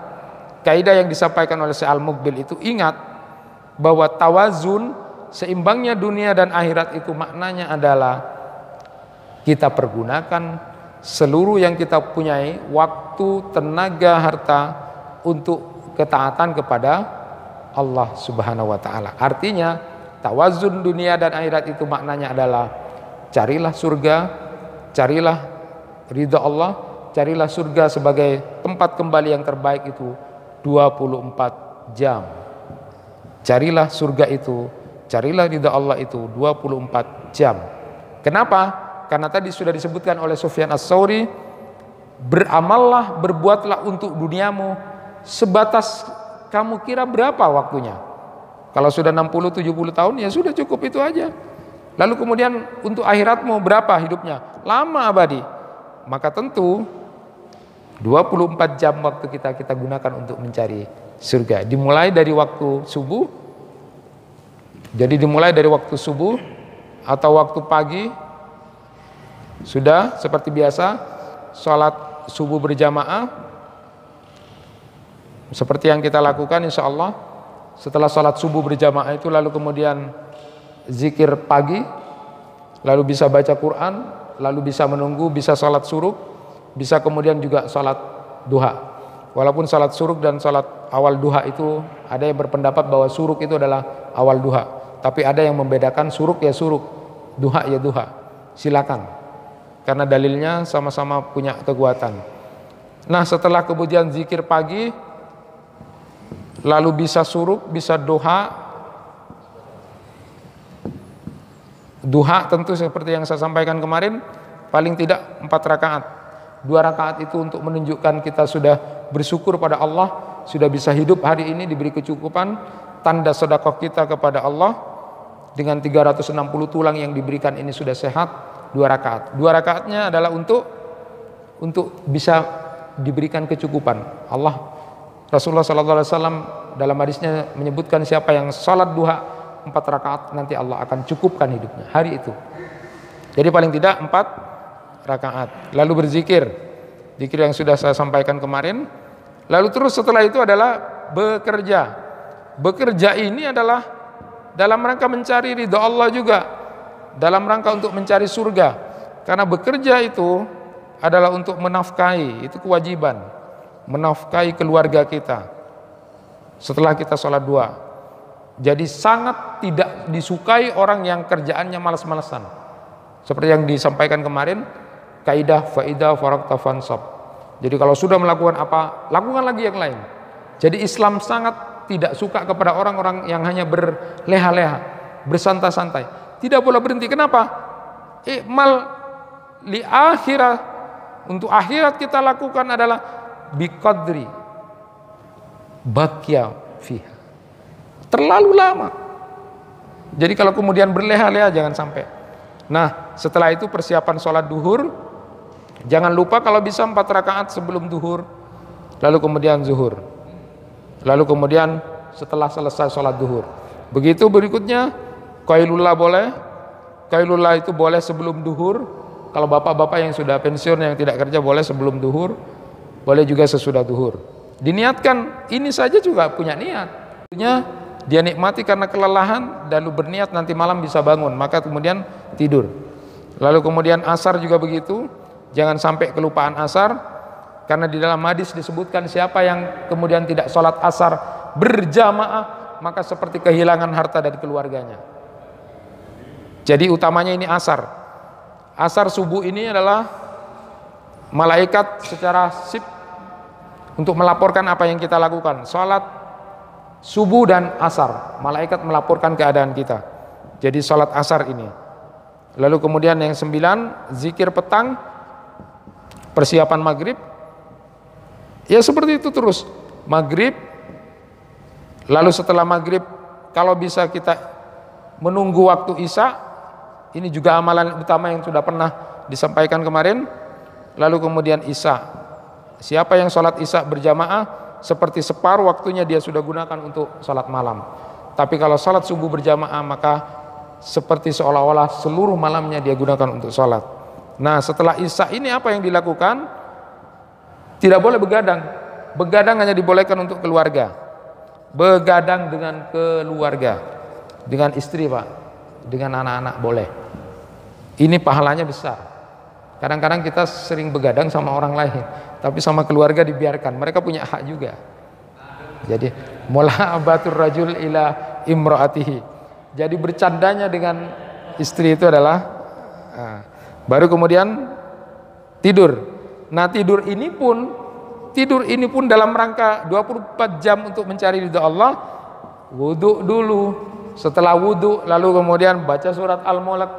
Speaker 1: kaidah yang disampaikan oleh Syekh Al-Muqbil itu, ingat bahwa tawazun, seimbangnya dunia dan akhirat itu maknanya adalah kita pergunakan seluruh yang kita punyai, waktu, tenaga, harta, untuk ketaatan kepada Allah Subhanahu wa taala. Artinya tawazun dunia dan akhirat itu maknanya adalah carilah surga, carilah ridha Allah, carilah surga sebagai tempat kembali yang terbaik itu 24 jam. Carilah surga itu, carilah ridha Allah itu 24 jam. Kenapa? Karena tadi sudah disebutkan oleh Sufyan Ats-Tsauri, beramallah, berbuatlah untuk duniamu sebatas kamu kira berapa waktunya. Kalau sudah 60-70 tahun ya sudah cukup itu aja. Lalu kemudian untuk akhiratmu berapa hidupnya? Lama, abadi. Maka tentu 24 jam waktu kita gunakan untuk mencari surga. Dimulai dari waktu subuh. Jadi dimulai dari waktu subuh atau waktu pagi, sudah seperti biasa sholat subuh berjamaah seperti yang kita lakukan insya Allah. Setelah sholat subuh berjamaah itu lalu kemudian zikir pagi, lalu bisa baca Quran, lalu bisa menunggu, bisa sholat suruh. bisa kemudian juga salat duha. Walaupun salat suruk dan salat awal duha itu ada yang berpendapat bahwa suruk itu adalah awal duha, tapi ada yang membedakan suruk ya suruk, duha ya duha. Silakan, karena dalilnya sama-sama punya kekuatan. Nah, setelah kemudian zikir pagi, lalu bisa suruk, bisa duha. Duha tentu seperti yang saya sampaikan kemarin, paling tidak 4 rakaat. 2 rakaat itu untuk menunjukkan kita sudah bersyukur pada Allah, sudah bisa hidup hari ini diberi kecukupan, tanda sedekah kita kepada Allah. Dengan 360 tulang yang diberikan ini sudah sehat. 2 rakaat. 2 rakaatnya adalah untuk bisa diberikan kecukupan. Rasulullah SAW dalam hadisnya menyebutkan siapa yang salat duha 4 rakaat, nanti Allah akan cukupkan hidupnya hari itu. Jadi paling tidak 4 rakaat. Lalu berzikir, zikir yang sudah saya sampaikan kemarin. Lalu terus setelah itu adalah bekerja. Bekerja ini adalah dalam rangka mencari ridha Allah juga, dalam rangka untuk mencari surga. Karena bekerja itu adalah untuk menafkahi, itu kewajiban, menafkahi keluarga kita setelah kita sholat duha. Jadi sangat tidak disukai orang yang kerjaannya malas-malasan. Seperti yang disampaikan kemarin, kaidah faida faragta fansab. Jadi kalau sudah melakukan apa, lakukan lagi yang lain. Jadi Islam sangat tidak suka kepada orang-orang yang hanya berleha-leha, bersantai-santai. Tidak boleh berhenti. Kenapa? I'mal li akhirah, untuk akhirat kita lakukan adalah biqadri baqiya fiha. Terlalu lama. Jadi kalau kemudian berleha-leha jangan sampai. Nah, setelah itu persiapan sholat duhur. Jangan lupa kalau bisa 4 rakaat sebelum duhur, lalu kemudian zuhur, lalu kemudian setelah selesai sholat duhur. Begitu berikutnya qailullah boleh. Qailullah itu boleh sebelum duhur. Kalau bapak-bapak yang sudah pensiun yang tidak kerja boleh sebelum duhur, boleh juga sesudah duhur. Diniatkan, ini saja juga punya niat. Dia nikmati karena kelelahan, lalu berniat nanti malam bisa bangun, maka kemudian tidur. Lalu kemudian asar juga begitu, jangan sampai kelupaan asar, karena di dalam hadis disebutkan siapa yang kemudian tidak sholat asar berjamaah, maka seperti kehilangan harta dari keluarganya. Jadi utamanya ini asar. Asar subuh ini adalah malaikat secara sip untuk melaporkan apa yang kita lakukan. Sholat subuh dan asar, malaikat melaporkan keadaan kita. Jadi sholat asar ini. Lalu kemudian yang 9, zikir petang, persiapan maghrib. Ya seperti itu terus. Maghrib, lalu setelah maghrib kalau bisa kita menunggu waktu isya. Ini juga amalan utama yang sudah pernah disampaikan kemarin. Lalu kemudian isya. Siapa yang sholat isya berjamaah, seperti separuh waktunya dia sudah gunakan untuk sholat malam. Tapi kalau sholat subuh berjamaah, maka seperti seolah-olah seluruh malamnya dia gunakan untuk sholat. Nah, setelah isya ini apa yang dilakukan? Tidak boleh begadang. Begadang hanya dibolehkan untuk keluarga. Begadang dengan keluarga, dengan istri Pak, dengan anak-anak boleh. Ini pahalanya besar. Kadang-kadang kita sering begadang sama orang lain, tapi sama keluarga dibiarkan, mereka punya hak juga. Jadi mula'abatur rajul ila imraatihi. Jadi bercandanya dengan istri itu adalah baru kemudian tidur. Nah, tidur ini pun dalam rangka 24 jam untuk mencari ridha Allah. Wudu dulu, setelah wudu lalu kemudian baca surat Al-Mulk,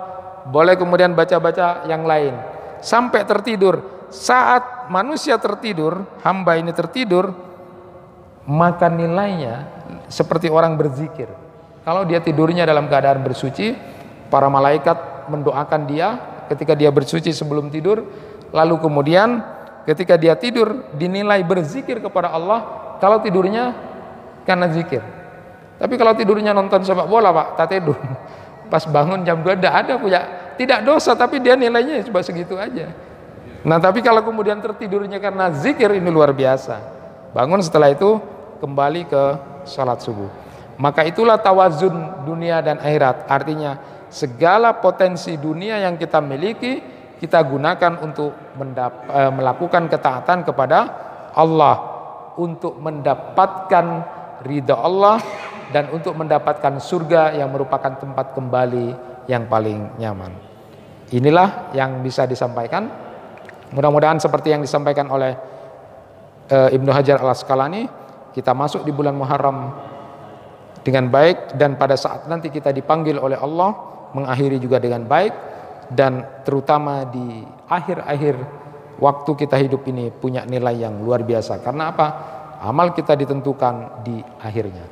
Speaker 1: boleh kemudian baca-baca yang lain sampai tertidur. Saat manusia tertidur, hamba ini tertidur, maka nilainya seperti orang berzikir. Kalau dia tidurnya dalam keadaan bersuci, para malaikat mendoakan dia ketika dia bersuci sebelum tidur. Lalu kemudian ketika dia tidur dinilai berzikir kepada Allah kalau tidurnya karena zikir. Tapi kalau tidurnya nonton sepak bola Pak, tak tidur. Pas bangun jam 2 ada punya, tidak dosa, tapi dia nilainya cuma segitu aja. Nah, tapi kalau kemudian tertidurnya karena zikir, ini luar biasa. Bangun setelah itu kembali ke sholat subuh. Maka itulah tawazun dunia dan akhirat. Artinya segala potensi dunia yang kita miliki kita gunakan untuk melakukan ketaatan kepada Allah, untuk mendapatkan ridha Allah dan untuk mendapatkan surga yang merupakan tempat kembali yang paling nyaman. Inilah yang bisa disampaikan. Mudah-mudahan seperti yang disampaikan oleh Ibnu Hajar Al-Asqalani, kita masuk di bulan Muharram dengan baik, dan pada saat nanti kita dipanggil oleh Allah mengakhiri juga dengan baik, dan terutama di akhir-akhir waktu kita hidup ini punya nilai yang luar biasa. Karena apa? Amal kita ditentukan di akhirnya.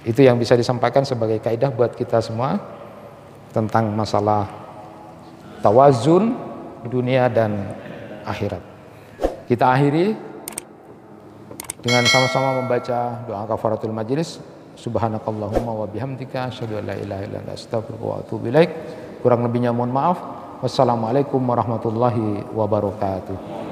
Speaker 1: Itu yang bisa disampaikan sebagai kaidah buat kita semua tentang masalah tawazun dunia dan akhirat. Kita akhiri dengan sama-sama membaca doa kafaratul majelis. Subhanakallahumma wa bihamdika asyhadu an la ilaha illa anta astaghfiruka wa atubu ilaik. Kurang lebihnya mohon maaf. Wassalamualaikum warahmatullahi wabarakatuh.